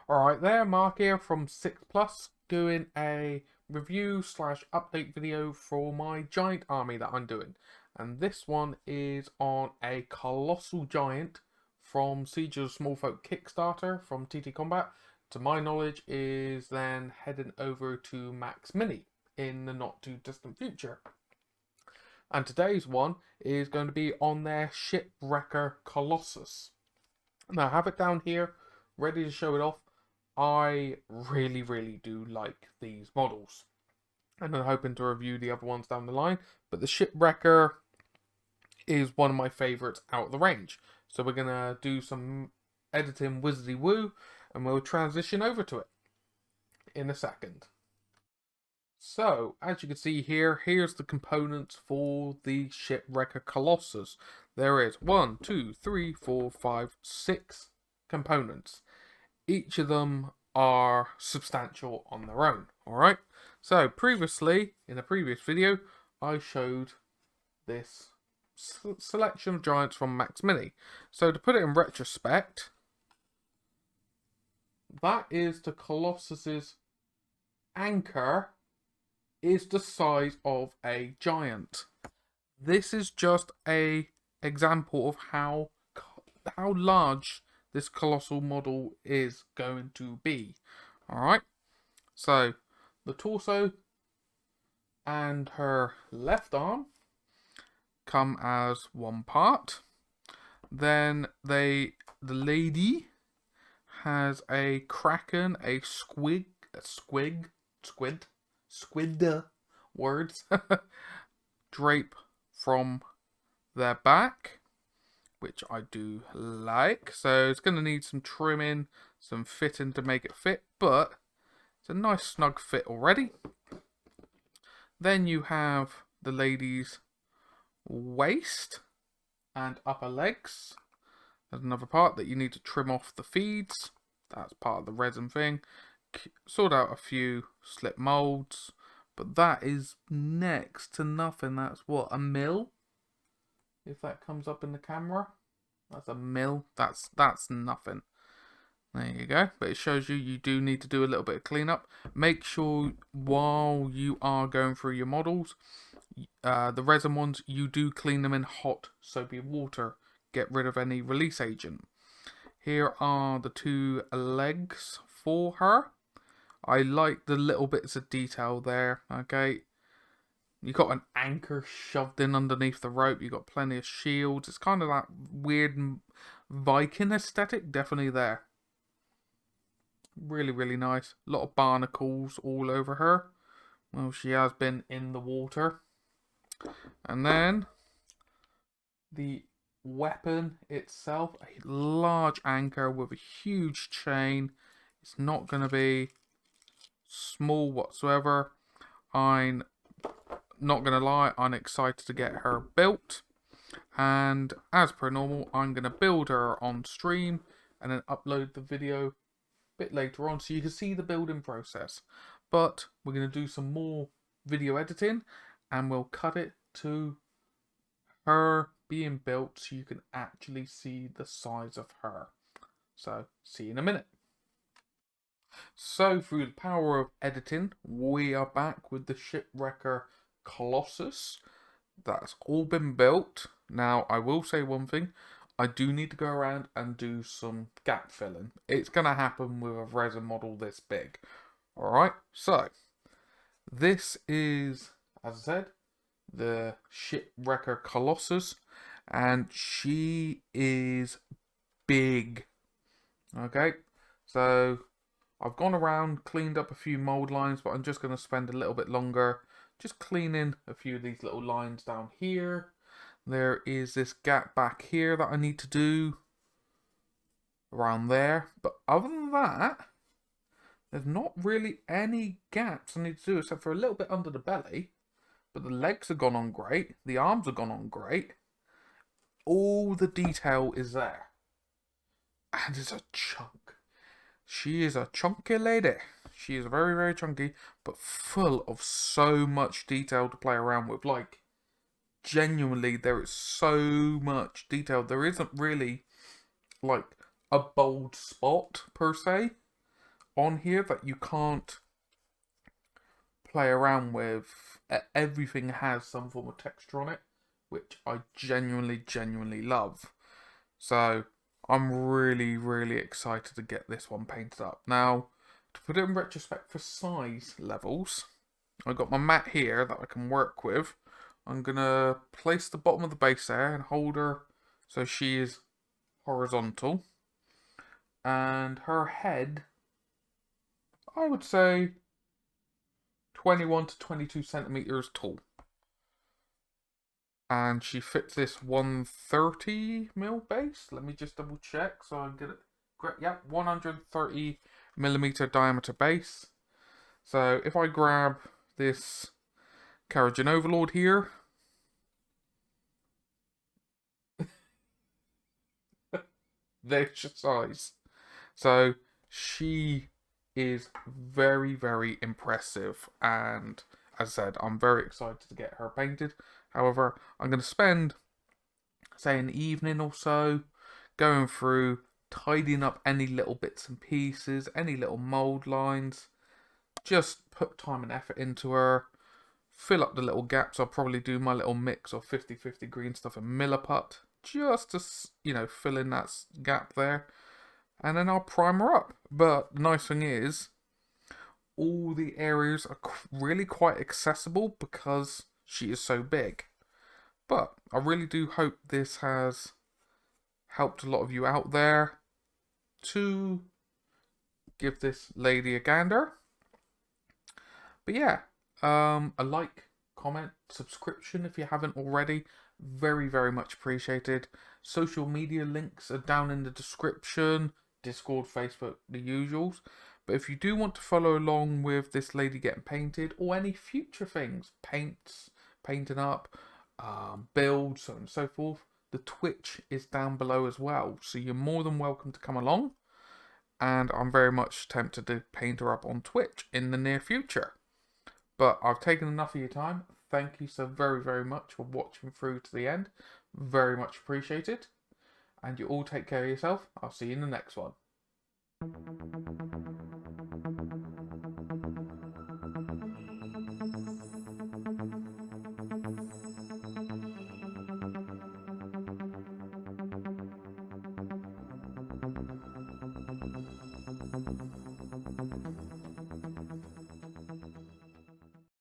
Alright there, Mark here from 6 Plus, doing a review slash update video for my giant army that I'm doing. And this one is on a Colossal Giant from Siege of the Small Folk Kickstarter from TT Combat. To my knowledge is then heading over to Maxmini in the not too distant future. And today's one is going to be on their Shipwrecker Colossus. Now I have it down here, ready to show it off. I really do like these models, and I'm hoping to review the other ones down the line, but the Shipwrecker is one of my favourites out of the range. So we're going to do some editing wizardy woo, and we'll transition over to it in a second. So, as you can see here, here's the components for the Shipwrecker Colossus. There is 1, 2, 3, 4, 5, 6 components. Each of them are substantial on their own, alright? So, previously, in a previous video, I showed this selection of giants from Maxmini. So, to put it in retrospect, that is the Colossus's anchor is the size of a giant. This is just a example of how large this colossal model is going to be. Alright, so the torso and her left arm come as one part. Then the lady has a kraken, a squid, words, drape from their back, which I do like. So it's going to need some trimming, some fitting to make it fit, but it's a nice snug fit already. Then you have the lady's waist and upper legs. There's another part that you need to trim off the feeds. That's part of the resin thing. Sort out a few slip molds, but that is next to nothing. That's what, a mil? If that comes up in the camera, that's a mil. That's nothing. There you go. But it shows you do need to do a little bit of cleanup. Make sure while you are going through your models, the resin ones, you do clean them in hot soapy water. Get rid of any release agent. Here are the two legs for her. I like the little bits of detail there. Okay. You got an anchor shoved in underneath the rope. You got plenty of shields. It's kind of that weird Viking aesthetic, definitely there. Really nice. A lot of barnacles all over her. Well, she has been in the water. And then the weapon itself, a large anchor with a huge chain. It's not going to be small whatsoever. I'm not going to lie, I'm excited to get her built. And as per normal, I'm going to build her on stream and then upload the video a bit later on so you can see the building process. But we're going to do some more video editing and we'll cut it to her being built so you can actually see the size of her. So, see you in a minute. So, through the power of editing, we are back with the Shipwrecker Colossus. That's all been built. Now, I will say one thing. I do need to go around and do some gap filling. It's going to happen with a resin model this big. Alright, so this is, as I said, the Shipwrecker Colossus, and she is big. Okay, so I've gone around, cleaned up a few mold lines, but I'm just going to spend a little bit longer just cleaning a few of these little lines down here. There is this gap back here that I need to do around there, but other than that, there's not really any gaps I need to do except for a little bit under the belly. But the legs have gone on great. The arms have gone on great. All the detail is there. And it's a chunk. She is a chunky lady. She is very chunky, but full of so much detail to play around with. Like, genuinely, there is so much detail. There isn't really, like, a bold spot, per se. on here that you can't play around with. Everything has some form of texture on it, which I genuinely love. So I'm really excited to get this one painted up. Now, to put it in retrospect for size levels, I've got my mat here that I can work with. I'm going to place the bottom of the base there and hold her so she is horizontal. And her head, I would say 21 to 22 centimeters tall. And she fits this 130mm base. Let me just double check so I get it. Great, yeah, 130mm diameter base. So if I grab this Carriage Overlord here, there's your size. So she is very impressive, and as I said, I'm very excited to get her painted. However, I'm going to spend, say, an evening or so going through, tidying up any little bits and pieces, any little mould lines. Just put time and effort into her, fill up the little gaps. I'll probably do my little mix of 50-50 green stuff and Milliput, just to, you know, fill in that gap there. And then I'll prime her up. But the nice thing is, all the areas are really quite accessible because she is so big. But I really do hope this has helped a lot of you out there to give this lady a gander. But yeah, a like, comment, subscription if you haven't already. Very much appreciated. Social media links are down in the description. Discord, Facebook, the usuals. But if you do want to follow along with this lady getting painted, or any future things, paints, painting up, builds, so on and so forth, the Twitch is down below as well. So you're more than welcome to come along. And I'm very much tempted to paint her up on Twitch in the near future. But I've taken enough of your time. Thank you so very much for watching through to the end. Very much appreciated. And you all take care of yourself. I'll see you in the next one.